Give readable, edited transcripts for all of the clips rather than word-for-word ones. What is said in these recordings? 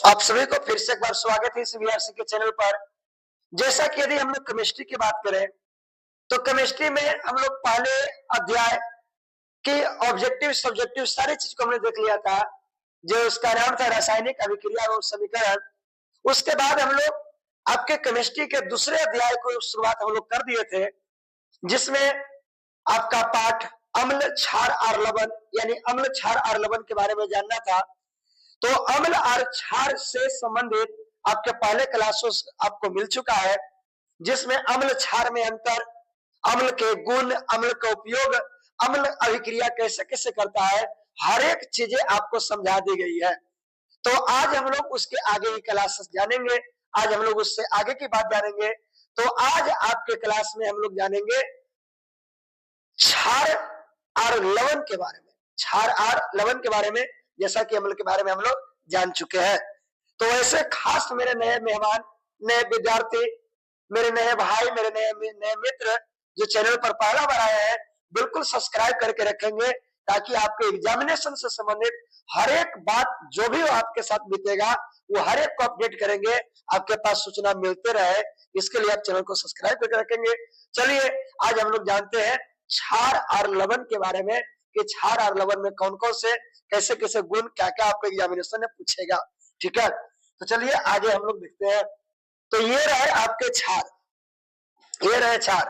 आप सभी को फिर से एक बार स्वागत है इस वीआरसी के चैनल पर। जैसा कि यदि हम लोग केमिस्ट्री की बात करें तो केमिस्ट्री में हम लोग पहले अध्याय की ऑब्जेक्टिव सब्जेक्टिव सारी चीज को हमने देख लिया था, जो उसका नाम था रासायनिक अभिक्रिया और समीकरण। उसके बाद हम लोग आपके केमिस्ट्री के दूसरे अध्याय को शुरुआत हम लोग कर दिए थे, जिसमें आपका पाठ अम्ल क्षार और लवण यानी अम्ल क्षार और लवण के बारे में जानना था। तो अम्ल और क्षार से संबंधित आपके पहले क्लासेस आपको मिल चुका है, जिसमें अम्ल क्षार में अंतर, अम्ल के गुण, अम्ल का उपयोग, अम्ल अभिक्रिया कैसे कैसे करता है, हर एक चीजें आपको समझा दी गई है। तो आज हम लोग उसके आगे की क्लासेस जानेंगे, आज हम लोग उससे आगे की बात जानेंगे। तो आज आपके क्लास में हम लोग जानेंगे क्षार और लवण के बारे में, क्षार और लवण के बारे में, जैसा कि अम्ल के बारे में हम लोग जान चुके हैं। तो ऐसे खास मेरे नए मेहमान, नए विद्यार्थी, मेरे नए भाई, मेरे नए मित्र जो चैनल पर पहला बार आए हैं, बिल्कुल सब्सक्राइब करके रखेंगे, ताकि आपके एग्जामिनेशन से संबंधित हर एक बात जो भी आपके साथ बीतेगा वो हर एक को अपडेट करेंगे, आपके पास सूचना मिलते रहे। इसके लिए आप चैनल को सब्सक्राइब करके रखेंगे। चलिए आज हम लोग जानते हैं क्षार और लवण के बारे में, कि क्षार और लवण में कौन कौन से कैसे कैसे गुण क्या क्या आपको एग्जामिनेशन में पूछेगा। ठीक है, तो चलिए आगे हम लोग देखते हैं। तो ये रहे आपके क्षार, ये रहे क्षार,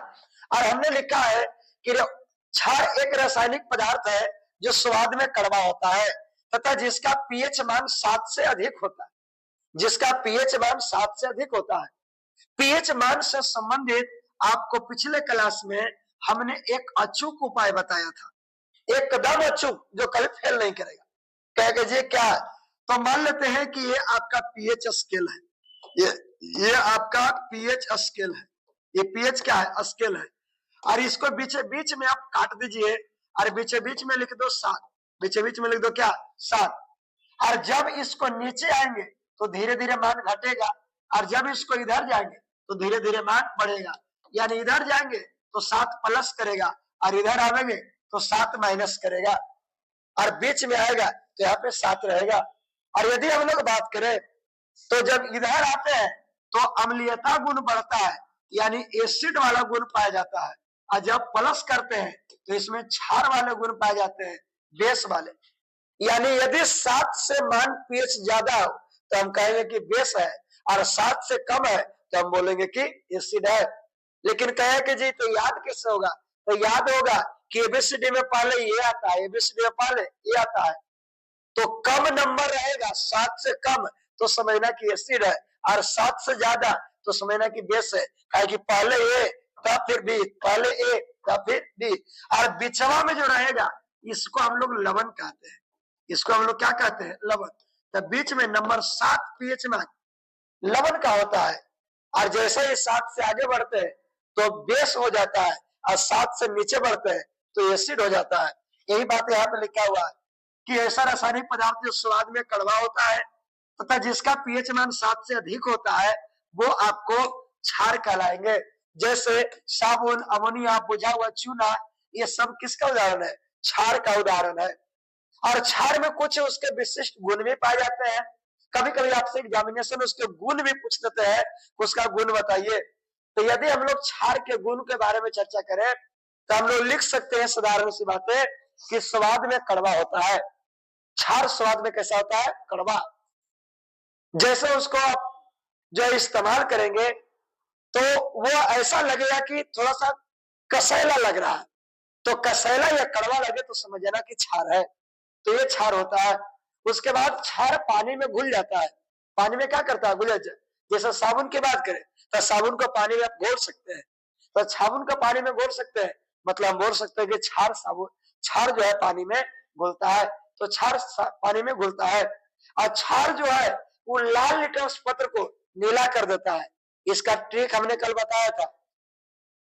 और हमने लिखा है कि क्षार एक रासायनिक पदार्थ है जो स्वाद में कड़वा होता है तथा जिसका पीएच मान 7 से अधिक होता है, जिसका पीएच मान 7 से अधिक होता है। पीएच मान से संबंधित आपको पिछले क्लास में हमने एक अचूक उपाय बताया था, एकदम अचूक, जो कभी फेल नहीं करेगा। कहेगा जी क्या है, तो मान लेते हैं कि ये आपका पीएच स्केल है, ये आपका पीएच स्केल है, ये पीएच क्या है, स्केल है, और इसको बीच बीच में आप काट दीजिए और बीच बीच में लिख दो 7, बीच बीच में लिख दो क्या, 7। और जब इसको नीचे आएंगे तो धीरे धीरे मान घटेगा, और जब इसको इधर जाएंगे तो धीरे धीरे मान बढ़ेगा। यानी इधर जाएंगे तो 7 प्लस करेगा और इधर आवेंगे तो 7 माइनस करेगा, और बीच में आएगा तो यहाँ पे 7 रहेगा। और यदि हम लोग बात करें तो जब इधर आते हैं तो अम्लीयता गुण बढ़ता है, यानी एसिड वाला गुण पाया जाता है, और जब प्लस करते हैं तो इसमें क्षार वाले गुण पाए जाते हैं, बेस वाले। यानी यदि 7 से मान पीएच ज्यादा हो तो हम कहेंगे कि बेस है, और 7 से कम है तो हम बोलेंगे कि एसिड है। लेकिन कहे कि जी तो याद कैसे होगा, तो याद होगा कि एबीसीडी में पहले ये आता है, एबीसीडी में पहले ये आता है, तो कम नंबर रहेगा 7 से कम तो समझना कि एसिड है, और 7 से ज्यादा तो समझना कि बेस है। कहे कि पहले ए तब फिर बी, पहले ए तब फिर बी, और बिचवा में जो रहेगा इसको हम लोग लवण कहते हैं, इसको हम लोग क्या कहते हैं, लवण। तो बीच में नंबर 7 पीएच में लवण का होता है, और जैसे ही 7 से आगे बढ़ते हैं तो बेस हो जाता है, और 7 से नीचे बढ़ते हैं तो एसिड हो जाता है। यही बात यहाँ पे लिखा हुआ है कि ऐसा रासायनिक पदार्थ जो स्वाद में कड़वा होता है तथा जिसका पीएच मान 7 से अधिक होता है वो आपको क्षार कहलाएंगे। जैसे साबुन, अमोनिया, बुझा हुआ चूना, ये सब किसका उदाहरण है, क्षार का उदाहरण है। और क्षार में कुछ उसके विशिष्ट गुण भी पाए जाते हैं। कभी कभी आपसे एग्जामिनेशन उसके गुण भी पूछ लेते हैं, उसका गुण बताइए। तो यदि हम लोग क्षार के गुण के बारे में चर्चा करें तो हम लोग लिख सकते हैं साधारण सी बातें कि स्वाद में कड़वा होता है। क्षार स्वाद में कैसा होता है, कड़वा। जैसे उसको आप जो इस्तेमाल करेंगे तो वो ऐसा लगेगा कि थोड़ा सा कसैला लग रहा है, तो कसैला या कड़वा लगे तो समझना कि क्षार है, तो ये क्षार होता है। उसके बाद क्षार पानी में घुल जाता है, पानी में क्या करता है, घुल जाता है। जैसे साबुन की बात करें तो साबुन को पानी में आप घोल सकते हैं, तो साबुन को पानी में घोल सकते हैं, मतलब हम बोल सकते हैं कि क्षार साबुन, क्षार जो है पानी में घुलता है, तो क्षार पानी में घुलता है। और क्षार जो है वो लाल लिटमस पत्र को नीला कर देता है। इसका ट्रिक हमने कल बताया था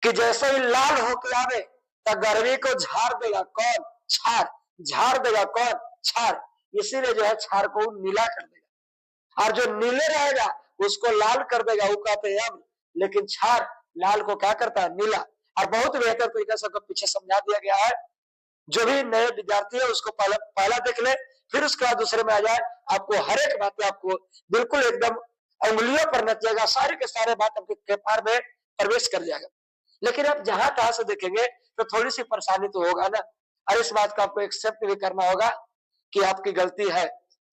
कि जैसे ही लाल होकर आवे तो गर्मी को झाड़ देगा कौन, क्षार, झाड़ देगा कौन, क्षार, इसीलिए जो है क्षार को नीला कर देगा, और जो नीले रहेगा उसको लाल कर देगा, वो कहते हैं अम्ल, लेकिन क्षार लाल को क्या करता है, नीला। और बहुत बेहतर तरीके से पीछे समझा दिया गया है। जो भी नए विद्यार्थी है उसको पहला देख ले, फिर उसके बाद दूसरे में आ जाए, आपको हर एक बातें आपको बिल्कुल एकदम उंगलियों पर नच जाएगा, सारे के सारे बात आपके कपार में प्रवेश कर जाएगा। लेकिन आप जहां तहां से देखेंगे तो थोड़ी सी परेशानी तो होगा ना, और इस बात को आपको एक्सेप्ट भी करना होगा कि आपकी गलती है,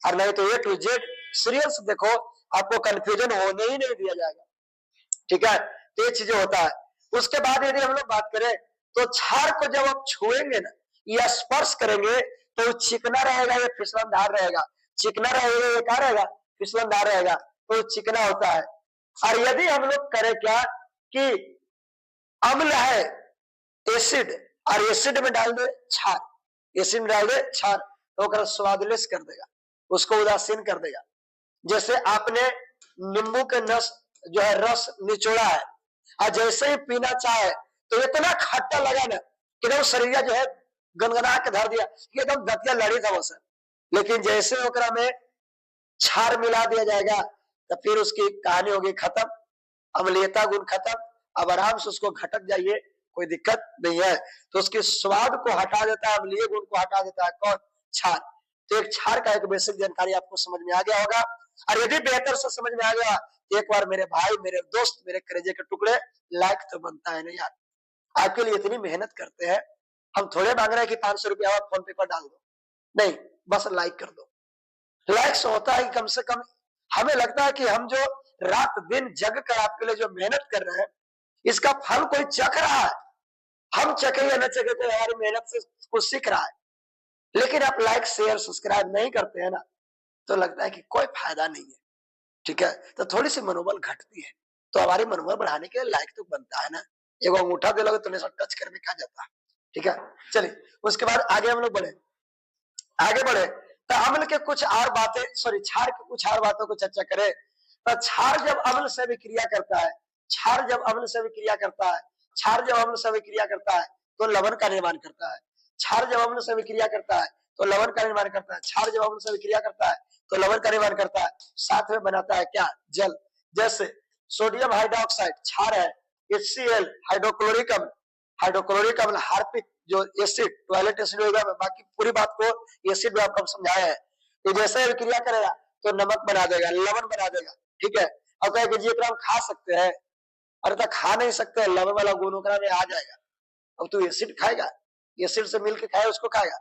और नहीं तो ए टू जेड सीरियल से देखो, आपको कंफ्यूजन होने ही नहीं दिया जाएगा। ठीक है, तो ये चीजें होता है। उसके बाद यदि हम लोग बात करें तो क्षार को जब आप छुएंगे ना या स्पर्श करेंगे तो चिकना रहेगा या फिसलनदार रहेगा, चिकना रहेगा या क्या रहेगा, फिसलनदार रहेगा, तो चिकना होता है। और यदि हम लोग करें क्या कि अम्ल है एसिड, और एसिड में डाल दे क्षार, एसिड में डाल दे क्षार, तो स्वादलेस कर देगा, उसको उदासीन कर देगा। जैसे आपने नींबू के जो है रस निचोड़ा है, और जैसे ही पीना चाहे तो इतना खट्टा लगा ना कि एकदम शरीर जो है गनगना के धर दिया, एकदम दतिया लड़ी था वो सर। लेकिन जैसे ओकरा में क्षार मिला दिया जाएगा तो फिर उसकी कहानी होगी खत्म, अम्लीयता गुण खत्म, अब आराम से उसको घटक जाइए, कोई दिक्कत नहीं है। तो उसके स्वाद को हटा देता है, अम्लीय गुण को हटा देता है कौन, क्षार। तो एक क्षार का एक बेसिक जानकारी आपको समझ में आ गया होगा, और यदि बेहतर से समझ में आ गया तो एक बार मेरे भाई, मेरे दोस्त, मेरे कलेजे के टुकड़े, लाइक तो बनता है ना यार, आपके लिए इतनी मेहनत करते हैं, हम थोड़े मांग रहे हैं कि 500 रुपया फोन पे पर डाल दो, नहीं, बस लाइक कर दो। लाइक से होता है कि कम से कम हमें लगता है कि हम जो रात दिन जग कर आपके लिए जो मेहनत कर रहे हैं, इसका फल कोई चख रहा है, हम चखे या न चखे तो हमारी मेहनत से कुछ सीख रहा है। लेकिन आप लाइक शेयर सब्सक्राइब नहीं करते हैं ना, तो लगता है कि कोई फायदा नहीं है। ठीक है, तो थोड़ी सी मनोबल घटती है, तो हमारी मनोबल बढ़ाने के लिए लाइक तो बनता है ना, एगो अंगूठा दे लोगे तो टच करने का जाता है। ठीक है, चलिए उसके बाद आगे हम लोग बढ़े तो अम्ल के कुछ और बातें, सॉरी क्षार के कुछ और बातों को चर्चा करें। तो क्षार जब अम्ल से विक्रिया करता है, क्षार जब अम्ल से विक्रिया करता है, क्षार जब अम्ल से विक्रिया करता है तो लवण का निर्माण करता है, क्षार जब अम्ल से विक्रिया करता है तो लवण का निर्माण करता है, क्षार जब अम्ल से विक्रिया करता है तो लवण का निर्माण करता है, साथ में बनाता है क्या, जल। जैसे सोडियम हाइड्रोक्साइड क्षार है, HCl हाइड्रोक्लोरिक अम्ल, हाइड्रोक्लोरिक अम्ल हार्पिक जो एसिड, टॉयलेट एसिड होगा, बाकी पूरी बात को एसिड में आपको समझाया है। तो जैसे विक्रिया करेगा तो नमक बना देगा, लवण बना देगा। ठीक है, अब कहे कि जी हम खा सकते हैं, अरे तो खा नहीं सकते, लवण वाला गुण ओकरा में आ जाएगा। अब तू एसिड खाएगा, एसिड से मिलकर खाए उसको खाएगा,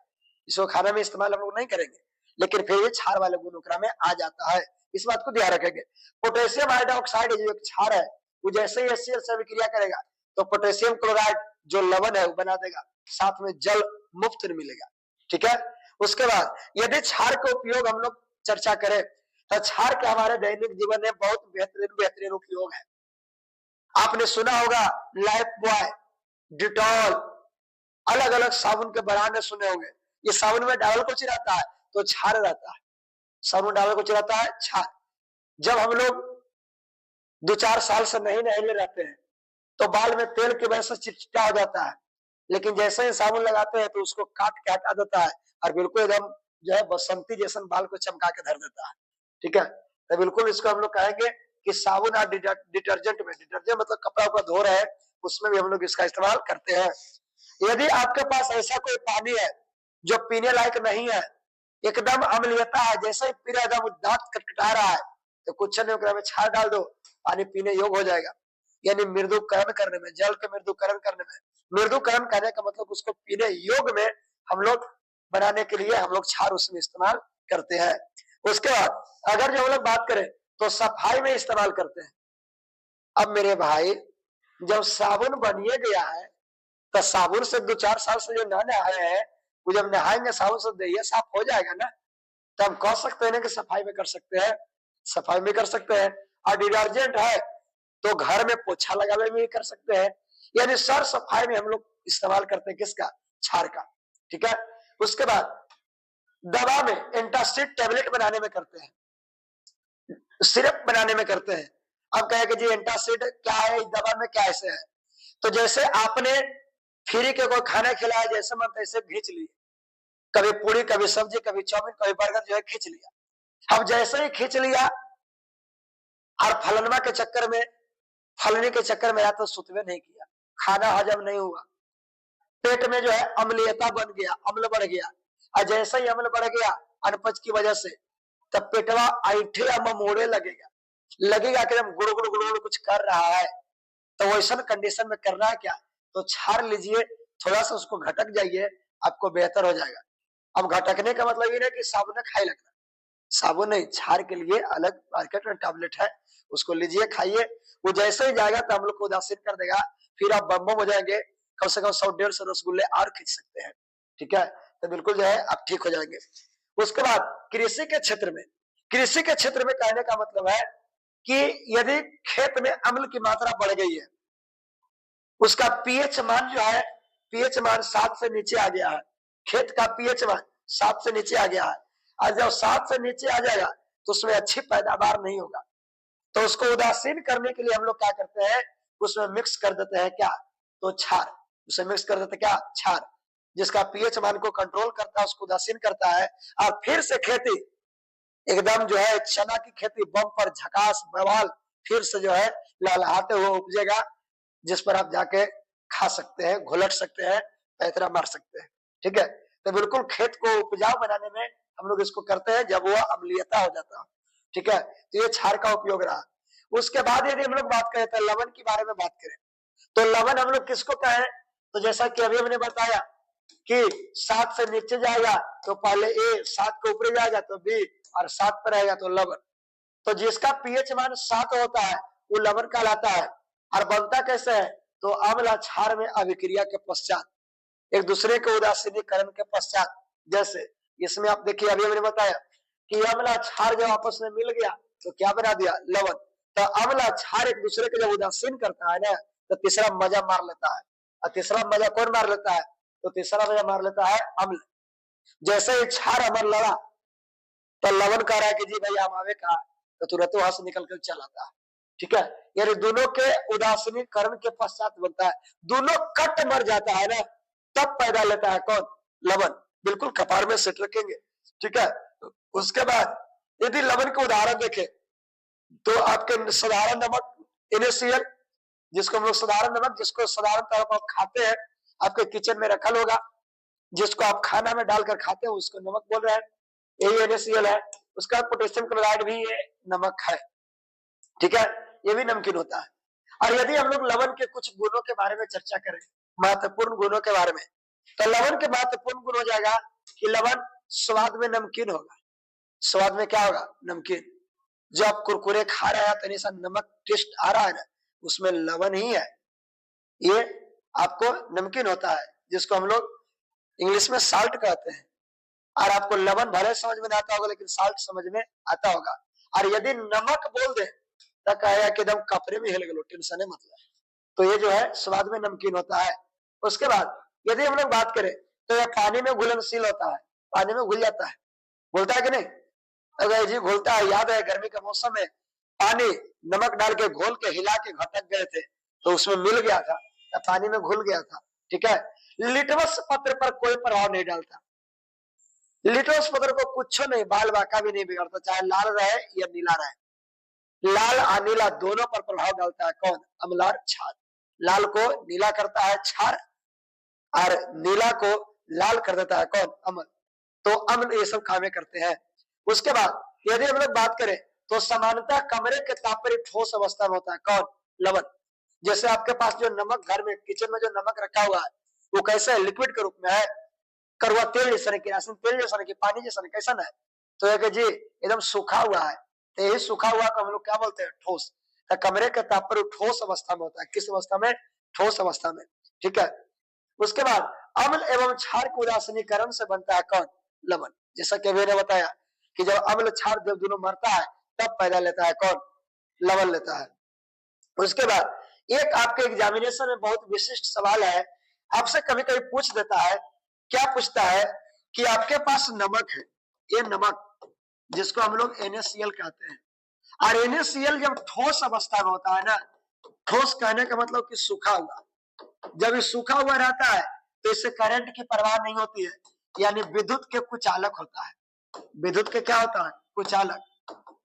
इसको खाने में इस्तेमाल हम लोग नहीं करेंगे, लेकिन फिर ये क्षार वाले गुण ओकरा में आ जाता है, इस बात को ध्यान रखेंगे। पोटेशियम हाइड्रोक्साइड जो एक क्षार है, वो जैसे ही HCl से विक्रिया करेगा तो पोटेशियम क्लोराइड जो लवण है वो बना देगा, साथ में जल मुफ्त मिलेगा। ठीक है, उसके बाद यदि क्षार का उपयोग हम लोग चर्चा करें तो क्षार के हमारे दैनिक जीवन में बहुत बेहतरीन उपयोग है। आपने सुना होगा लाइफ बॉय, डिटॉल, अलग अलग साबुन के ब्रांड सुने होंगे। ये साबुन में डाल कुछ रहता है तो क्षार रहता है, साबुन डाल कुछ रहता है क्षार। जब हम लोग 2-4 साल से नहीं नहले रहते हैं तो बाल में तेल की वजह से चिपचिपा हो जाता है, लेकिन जैसे ही साबुन लगाते हैं तो उसको काट के हटा देता है और बिल्कुल एकदम जो है बसंती जैसा बाल को चमका के धर देता है। ठीक है, तो बिल्कुल इसको हम लोग कहेंगे कि साबुन और डिटर्जेंट में, डिटर्जेंट मतलब कपड़ा उपड़ा धो रहे हैं, उसमें भी हम लोग इसका इस्तेमाल करते हैं। यदि आपके पास ऐसा कोई पानी है जो पीने लायक नहीं है, एकदम अम्लीयता है, जैसे ही पी रहा एकदम दांत कटकटा रहा है, तो कुछ नहीं ओकरा में क्षार डाल दो, पानी पीने योग्य हो जाएगा। यानी मृदुकरण करने में, जल के मृदुकरण करने में, मृदुकरण करने का मतलब उसको पीने योग्य में हम लोग बनाने के लिए हम लोग क्षार उसमें इस्तेमाल करते हैं। उसके बाद अगर जो हम लोग बात करें तो सफाई में इस्तेमाल करते हैं। अब मेरे भाई जब साबुन बनिए गया है तो साबुन से 2-4 साल से जो ना नहाए हैं, वो जब नहाएंगे साबुन से देह साफ हो जाएगा ना, तब कह सकते हैं कि सफाई में कर सकते हैं, सफाई में कर सकते हैं। और डिटर्जेंट है तो घर में पोछा लगाने में भी कर सकते हैं, यानी सर सफाई में हम लोग इस्तेमाल करते हैं किसका, क्षार का। ठीक है, उसके बाद दवा में एंटासिड टैबलेट बनाने में करते हैं, सिरप बनाने में करते हैं। अब कहे कि जी एंटासिड क्या है, दवा में क्या ऐसे है, तो जैसे आपने फ्री के कोई खाना खिलाया, जैसे मन तैसे खींच लिए, कभी पूरी कभी सब्जी कभी चाउमीन कभी बर्गर जो है खींच लिया। अब जैसे ही खींच लिया और फलनवा के चक्कर में, फलने के चक्कर में या तो सुतवे नहीं किया, खाना हजम नहीं हुआ, पेट में जो है अम्लीयता बन गया, अम्ल बढ़ गया, और जैसे ही अम्ल बढ़ गया अनपच की वजह से, तब पेटवा ऐठे या ममोड़े लगेगा कि हम गुड़ गुड़ गुड़ गुड़ कुछ कर रहा है। तो वैसा कंडीशन में करना है क्या, तो छार लीजिए, थोड़ा सा उसको घटक जाइए, आपको बेहतर हो जाएगा। अब घटकने का मतलब ये नहीं कि साबुन खाई लगना, साबुन नहीं, छार के लिए अलग मार्केट में टैबलेट है, उसको लीजिए, खाइए। वो जैसे ही जाएगा तो हम लोग को उदासीन कर देगा, फिर आप बम हो जाएंगे, कम से कम 100-150 रसगुल्ले और खींच सकते हैं। ठीक है, तो बिल्कुल जो है आप ठीक हो जाएंगे। उसके बाद कृषि के क्षेत्र में, कृषि के क्षेत्र में कहने का मतलब है कि यदि खेत में अम्ल की मात्रा बढ़ गई है, उसका पीएच मान जो है, पीएच मान 7 से नीचे आ गया है, खेत का पीएच मान 7 से नीचे आ गया है, और जब 7 से नीचे आ जाएगा तो उसमें अच्छी पैदावार नहीं होगा। तो उसको उदासीन करने के लिए हम लोग क्या करते हैं, उसमें मिक्स कर देते हैं क्या, तो छार, उसे मिक्स कर देते क्या, छार, जिसका पीएच मान को कंट्रोल करता है, उसको उदासीन करता है। और फिर से खेती एकदम जो है, चना की खेती बम पर झकास बवाल फिर से जो है लहलहाते हुए उपजेगा, जिस पर आप जाके खा सकते हैं, घुलट सकते हैं, पैतरा मार सकते हैं। ठीक है, तो बिल्कुल खेत को उपजाऊ बनाने में हम लोग इसको करते हैं जब वह अम्लीयता हो जाता है। ठीक है, तो ये छार का उपयोग रहा। उसके बाद यदि हम लोग बात करें तो लवण के बारे में बात करें, तो लवण हम लोग किसको कहें, तो जैसा कि अभी हमने बताया कि 7 से नीचे जाएगा तो पहले ए, 7 के ऊपर जाएगा तो बी, और 7 पर रहेगा तो लवण। तो जिसका पीएच मान 7 होता है वो लवण कहलाता है। और बनता कैसे है, तो अम्ल क्षार में अभिक्रिया के पश्चात, एक दूसरे के उदासीनीकरण के पश्चात, जैसे इसमें आप देखिए अभी हमने बताया कि अम्ल क्षार जब आपस में मिल गया तो क्या बना दिया, लवण। तो अम्ल क्षार एक दूसरे के जब उदासीन करता है ना, तो तीसरा मजा मार लेता है। और तीसरा मजा कौन मार लेता है, तो तीसरा मजा मार लेता है अम्ल। जैसे ही क्षार अमर लड़ा तो लवण कह रहा है कि जी भाई हम आवे का, तो तुरंत वहां से निकल कर चला आता है। ठीक है, यानी दोनों के उदासीनीकरण के पश्चात बनता है, दोनों कट मर जाता है ना, तब पैदा लेता है कौन, लवण। बिल्कुल कपार में सेट रखेंगे। ठीक है, उसके बाद यदि लवण के उदाहरण देखें तो आपके साधारण नमक NaCl, जिसको हम लोग साधारण नमक, जिसको साधारण तौर पर आप खाते हैं, आपके किचन में रखल होगा, जिसको आप खाना में डालकर खाते हैं उसको नमक बोल रहे हैं, यही NaCl है। उसका पोटेशियम क्लोराइड भी ये नमक है। ठीक है, ये भी नमकीन होता है। और यदि हम लोग लवण के कुछ गुणों के बारे में चर्चा करें, महत्वपूर्ण गुणों के बारे में, तो लवण के महत्वपूर्ण गुण हो जाएगा कि लवण स्वाद में नमकीन होगा। स्वाद में क्या होगा, नमकीन। जो आप कुरकुरे खा रहे हैं तो ऐसा नमक टेस्ट आ रहा है ना, उसमें लवण ही है, ये आपको नमकीन होता है, जिसको हम लोग इंग्लिश में साल्ट कहते हैं। और आपको लवण भले समझ में नहीं आता होगा, लेकिन साल्ट समझ में आता होगा। और यदि नमक बोल दे तो कहेगा कि एकदम कपड़े में हिल गए, टेंशन है मतलब। तो ये जो है स्वाद में नमकीन होता है। उसके बाद यदि हम लोग बात करें तो यह पानी में घुलनशील होता है, पानी में घुल जाता है, घुलता है कि नहीं, अगर जी घुलता है। याद है गर्मी के मौसम में पानी नमक डाल के घोल के हिला के घटक गए थे, तो उसमें मिल गया था, पानी में घुल गया था। ठीक है, लिटमस पत्र पर कोई प्रभाव नहीं डालता, लिटमस पत्र को कुछ नहीं, बाल बाका भी नहीं बिगड़ता, चाहे लाल रहे या नीला रहे। लाल और नीला दोनों पर प्रभाव डालता है कौन, अम्ल और क्षार। लाल को नीला करता है क्षार, और नीला को लाल कर देता है कौन, अम्ल। तो अम्ल ये सब कामें करते हैं। उसके बाद यदि हम लोग बात करें तो सामान्यतः कमरे के तापमान ठोस अवस्था में होता है कौन, लवण। जैसे आपके पास जो नमक घर में किचन में जो नमक रखा हुआ है वो कैसे है, लिक्विड के रूप में है, कड़वा तेल जैसा नहीं, किरासन तेल जैसा नहीं, पानी जैसा नहीं, कैसा है, तो है जी एकदम सूखा हुआ है। तो यही सूखा हुआ को हम लोग क्या बोलते हैं, ठोस। तो कमरे के तापमान ठोस अवस्था में होता है, किस अवस्था में, ठोस अवस्था में। ठीक है, उसके बाद अम्ल एवं क्षार के उदासीनीकरण से बनता है कौन, लवण। जैसा कि मैंने बताया कि जब अम्ल क्षार जब दोनों मरता है तब पैदा लेता है कौन, लवण लेता है। उसके बाद एक आपके एग्जामिनेशन में बहुत विशिष्ट सवाल है, आपसे कभी कभी पूछ देता है, क्या पूछता है कि आपके पास नमक है, ये नमक जिसको हम लोग NaCl कहते हैं, और NaCl जब ठोस अवस्था में होता है ना, ठोस कहने का मतलब कि सूखा हुआ, जब ये सूखा हुआ रहता है तो इससे करंट की परवाह नहीं होती है, यानी विद्युत के कुचालक होता है। विद्युत के क्या होता है, कुचालक,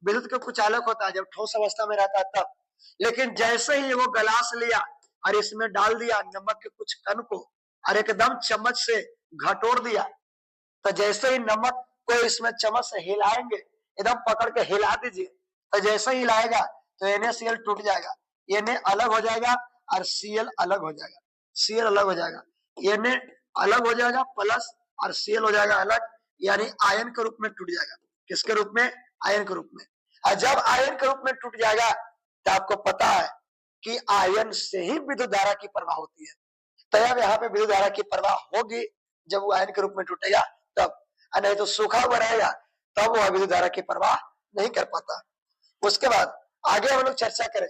विद्युत के कुचालक होता है जब ठोस अवस्था में रहता है तब। लेकिन जैसे ही वो गिलास लिया और इसमें डाल दिया नमक के कुछ कण को और एकदम चम्मच से घटोर दिया, तो जैसे ही नमक कोई इसमें चम्मच से हिलाएंगे, एकदम पकड़ के हिला दीजिए, तो जैसे ही हिलाएगा तो NaCl टूट जाएगा, Na अलग हो जाएगा और Cl अलग हो जाएगा, Cl अलग हो जाएगा, Na अलग हो जाएगा प्लस और Cl हो जाएगा अलग, यानी आयन के रूप में टूट जाएगा। किसके रूप में? आयन के रूप में। और जब आयन के रूप में टूट जाएगा तो आपको पता है कि आयन से ही विद्युत धारा की प्रवाह होती है। तो अब यहाँ पे विद्युत धारा की प्रवाह होगी जब वो आयन के रूप में टूटेगा तब, नहीं तो सूखा हुआ रहेगा तब वह विद्युत धारा की प्रवाह नहीं कर पाता। उसके बाद आगे हम लोग चर्चा करें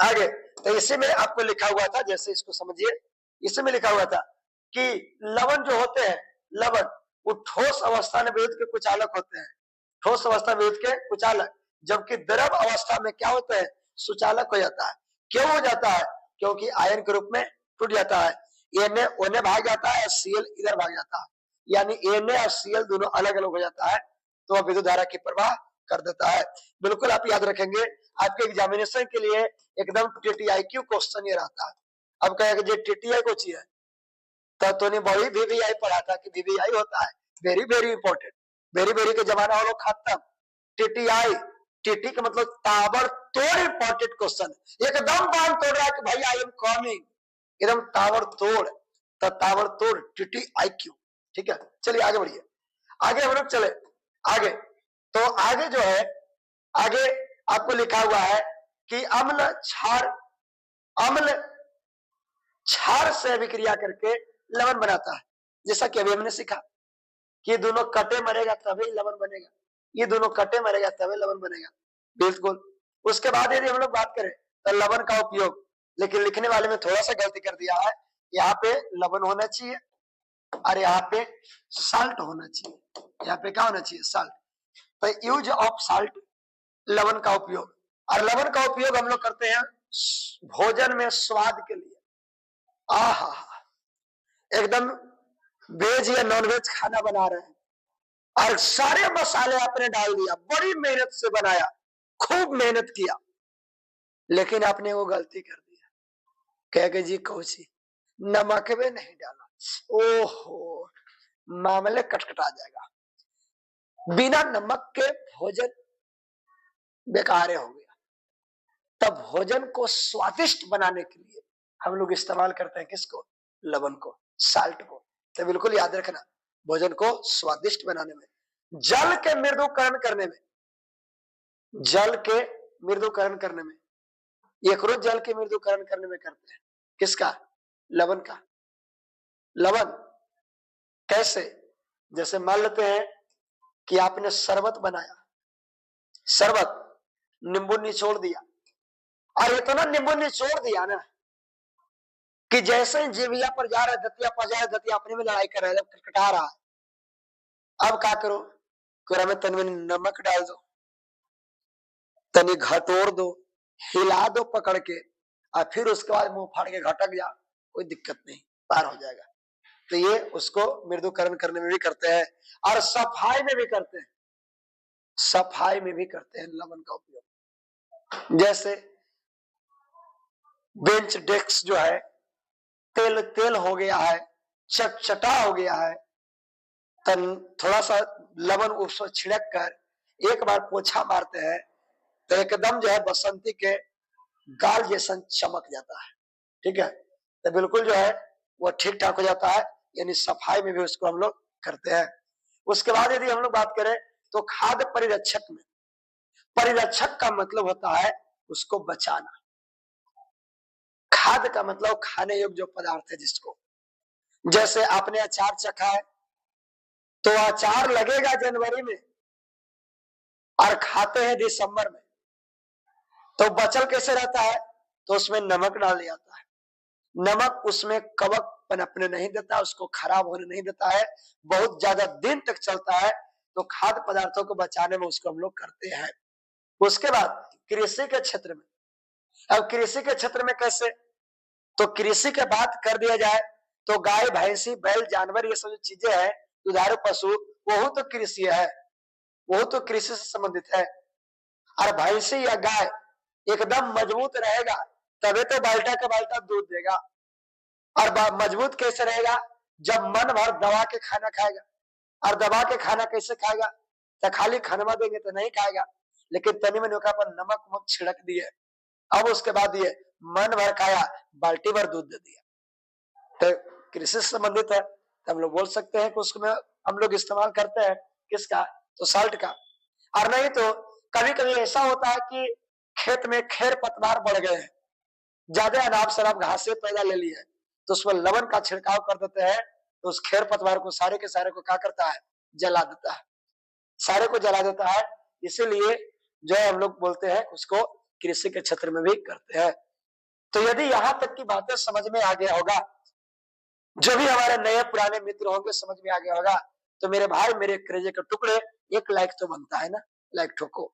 आगे, तो इसी में आपको लिखा हुआ था, जैसे इसको समझिए, इसी में लिखा हुआ था कि लवण जो होते हैं, लवण वो ठोस अवस्था में विद्युत के कुचालक होते हैं, ठोस अवस्था में विद्युत के कुचालक, जबकि द्रव अवस्था में क्या होता है? सुचालक हो जाता है। क्यों हो जाता है? क्योंकि आयन के रूप में टूट जाता है, Na ओने भाग जाता है, Cl इधर भाग जाता है, यानी Na और Cl दोनों अलग अलग हो जाता है, तो वह विद्युत धारा की प्रवाह कर देता है। बिल्कुल आप याद रखेंगे, आपके एग्जामिनेशन के लिए एकदम TTIQ क्वेश्चन ये रहता है। अब कहेगा जी TTI को चाहिए, तो ने बड़ी VVI पढ़ा था कि VVI होता है very very important, very very के जमाना वालों खत्म, TTI, TT का मतलब ताबड़तोड़ इंपॉर्टेंट क्वेश्चन, एकदम बांध तोड़ रहा है कि भाई आई एम कमिंग, एकदम ताबड़तोड़, तो ताबड़तोड़ TTIQ। ठीक है, चलिए आगे बढ़िए, आगे हम लोग चले आगे। तो आगे जो है, आगे आपको लिखा हुआ है कि अम्ल क्षार से अभिक्रिया करके लवण बनाता है, जैसा कि अभी हमने सीखा कि दोनों कटे मरेगा तभी लवण बनेगा, ये दोनों कटे मरेगा तभी लवण बनेगा, बिल्कुल। उसके बाद यदि हम लोग बात करें तो लवण का उपयोग, लेकिन लिखने वाले में थोड़ा सा गलती कर दिया है, यहाँ पे लवण होना चाहिए और यहाँ पे साल्ट होना चाहिए, यहाँ पे क्या होना चाहिए? साल्ट। तो यूज ऑफ साल्ट, लवण का उपयोग, और लवण का उपयोग हम लोग करते हैं भोजन में स्वाद के लिए। आहा, एकदम वेज या नॉन वेज खाना बना रहे हैं और सारे मसाले आपने डाल दिया, बड़ी मेहनत से बनाया, खूब मेहनत किया, लेकिन आपने वो गलती कर दिया, कह के जी कौची नमक में नहीं डाला, ओहो मामले कटकटा जाएगा, बिना नमक के भोजन बेकार हो गया। तब भोजन को स्वादिष्ट बनाने के लिए हम लोग इस्तेमाल करते हैं किसको? लवण को, साल्ट को। तो बिल्कुल याद रखना, भोजन को स्वादिष्ट बनाने में, जल के मृदुकरण करने में, जल के मृदुकरण करने में, एक रोज जल के मृदुकरण करने में करते हैं किसका? लवण का। लवण कैसे? जैसे मान लेते हैं कि आपने शरबत बनाया, शरबत नींबू निचोड़ दिया, और इतना नींबू निचोड़ दिया ना कि जैसे जीविया पर जा रहा है, दतिया पर जा रहा है, दतिया अपने में लड़ाई कर रहा है, कटकटा रहा है। अब क्या करो? कोरा में तन में नमक डाल दो, तनी घटोर दो, हिला दो पकड़ के, और फिर उसके बाद मुंह फाड़ के घटक जा, कोई दिक्कत नहीं, पार हो जाएगा। तो ये उसको मृदुकरण करने में भी करते हैं और सफाई में भी करते हैं, सफाई में भी करते हैं लवण का उपयोग। जैसे बेंच डेस्क जो है तेल तेल हो गया है, चटचटा हो गया है, तो थोड़ा सा लवण उसको छिड़क कर एक बार पोछा मारते हैं तो एकदम जो है बसंती के गाल जैसा चमक जाता है। ठीक है, तो बिल्कुल जो है वो ठीक ठाक हो जाता है, यानी सफाई में भी उसको हम लोग करते हैं। उसके बाद यदि हम लोग बात करें तो खाद्य परिरक्षक में, परिरक्षक का मतलब होता है उसको बचाना, खाद्य का मतलब खाने योग्य जो पदार्थ है जिसको, जैसे आपने अचार चखा है तो अचार लगेगा जनवरी में और खाते हैं दिसंबर में, तो बचल कैसे रहता है? तो उसमें नमक डाल दिया जाता है, नमक उसमें कवक पनपने नहीं देता, उसको खराब होने नहीं देता है, बहुत ज्यादा दिन तक चलता है, तो खाद्य पदार्थों को बचाने में उसको हम लोग करते हैं। उसके बाद कृषि के क्षेत्र में, अब कृषि के क्षेत्र में कैसे? तो कृषि के बात कर दिया जाए तो गाय भैंसी बैल जानवर ये सब जो चीजें हैं, दुधारू पशु, वो तो कृषि है, वो तो कृषि से संबंधित है। और भैंसी या गाय एकदम मजबूत रहेगा तभी तो बाल्टा का बाल्टा दूध देगा, और मजबूत कैसे रहेगा? जब मन भर दबा के खाना खाएगा, और दबा के खाना कैसे खाएगा? तो खाली खाना देंगे तो नहीं खाएगा, लेकिन तनी मनी पर नमक वमक छिड़क दिए, अब उसके बाद ये मन भर खाया, बाल्टी भर दूध दे दिया। तो कृषि से संबंधित है, तो हम लोग बोल सकते हैं कि उसमें हम लोग इस्तेमाल करते हैं किसका? तो साल्ट का। और नहीं तो कभी कभी ऐसा होता है कि खेत में खेर पतवार बढ़ गए हैं, ज्यादा अनाप शराब घासे पैदा ले ली है, तो उसमें लवण का छिड़काव कर देते हैं, तो उस खेर पतवार को सारे के सारे को क्या करता है? जला देता है, सारे को जला देता है। इसीलिए जो है हम लोग बोलते हैं उसको कृषि के क्षेत्र में भी करते हैं। तो यदि यहाँ तक की बातें समझ में आ गया होगा, जो भी हमारे नए पुराने मित्र होंगे समझ में आ गया होगा, तो मेरे भाई मेरे कलेजे के टुकड़े, एक लाइक तो बनता है ना, लाइक ठोको।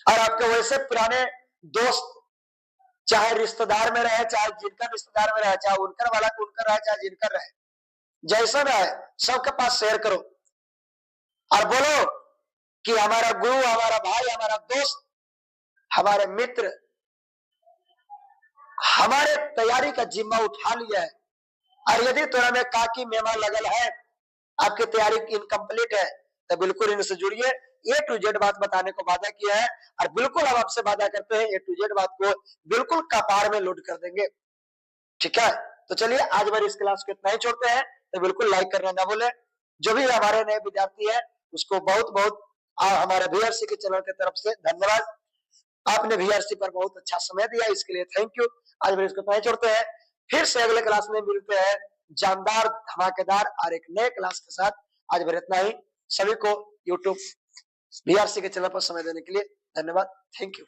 और आपके वैसे पुराने दोस्त, चाहे रिश्तेदार में रहे, चाहे जिनका रिश्तेदार में रहे, चाहे उनकर वाला उनकर रहे, चाहे जिनकर रहे, जैसा रहे, सबके पास शेयर करो और बोलो कि हमारा गुरु, हमारा भाई, हमारा दोस्त, हमारे मित्र हमारे तैयारी का जिम्मा उठा लिया है। और यदि तोरा में काकी मेहमान लगल है, आपकी तैयारी इनकम्प्लीट है, तो बिल्कुल इनसे जुड़िए। ए टू जेड बात बताने को वादा किया है, और बिल्कुल हम आपसे वादा करते हैं ए टू जेड बात को बिल्कुल कपार में लोड कर देंगे। ठीक है, तो चलिए आज बार इस क्लास को इतना ही छोड़ते हैं। तो बिल्कुल लाइक करना ना भूले। जो भी हमारे नए विद्यार्थी है उसको बहुत बहुत हमारे VRC के चैनल की तरफ से धन्यवाद। आपने VRC पर बहुत अच्छा समय दिया, इसके लिए थैंक यू। आज बार इसको इतना ही छोड़ते हैं, फिर से अगले क्लास में मिलते हैं जानदार धमाकेदार और एक नए क्लास के साथ। आज बार इतना ही। सभी को YouTube VRC के चैनल पर समय देने के लिए धन्यवाद, थैंक यू।